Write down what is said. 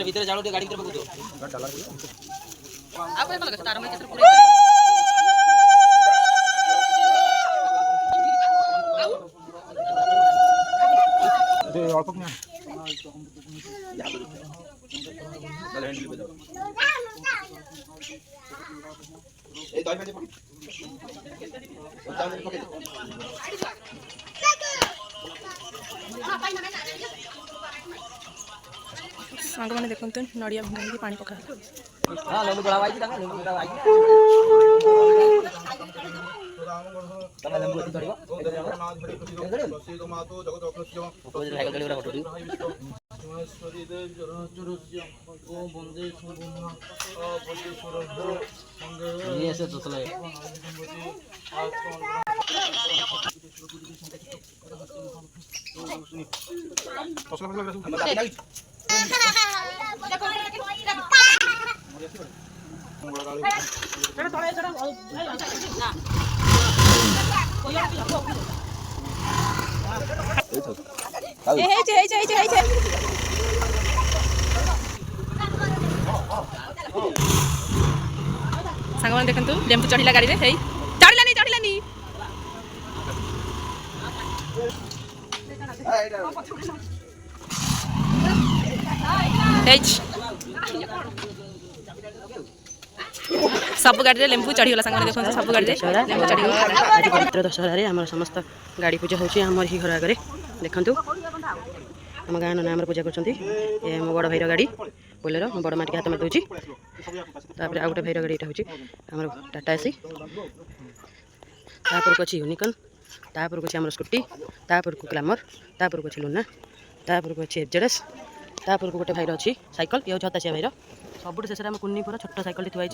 भीतर जाओ गाड़ी भीतर पकड़ो आप कोई मतलब तार में किस पूरे दे और पकना चल हैंडल पे जाओ ए दाई पे पकड़ बच्चा ने पकड़ सांग मैंने देखते नड़िया भांगी पानी पका हां लेंबू गड़ा वाई ताका लेंबू गड़ा वाई तमे लेंबू एति करिवो नाथ बड़ी खुशी खुशी तो मातो जगत अखस्य ओजे भाई गली रा फोटो महेश्वरी देव जरजुरस्य ओ बंदे सुबुना ओ बंदे सुरभ संगे ये ऐसे तो चले सांग मैंने देखते लेंबू चढ़ला गाड़ी में चढ़लानी चढ़लानी सब गाड़ी लेंबू चढ़ीगला सांग देखो सब गाड़ी लेंबू चढ़ी पवित्र दशहरा आम समस्त गाड़ी पूजा होमर ही घर आगे देखु आम गाँव ना आम पूजा कर मो बड़ भाईर गाड़ी बोलेरो मो बड़ माटी हाथ में दूसरी तापर आउ गोटे भाईर गाड़ी यहाँ हूँ टाटा एसी तापर को अच्छी यूनिकॉर्न तापर को आम स्कूटी तापर को ग्लैमर तापर को अच्छी लुना तापर को अच्छी एफजेडएस तापर को गोटे भाईर अच्छी साइकल ये हताशिया भाईर सब शेष में कुन्नी पूरा छोट साइकल थुआई।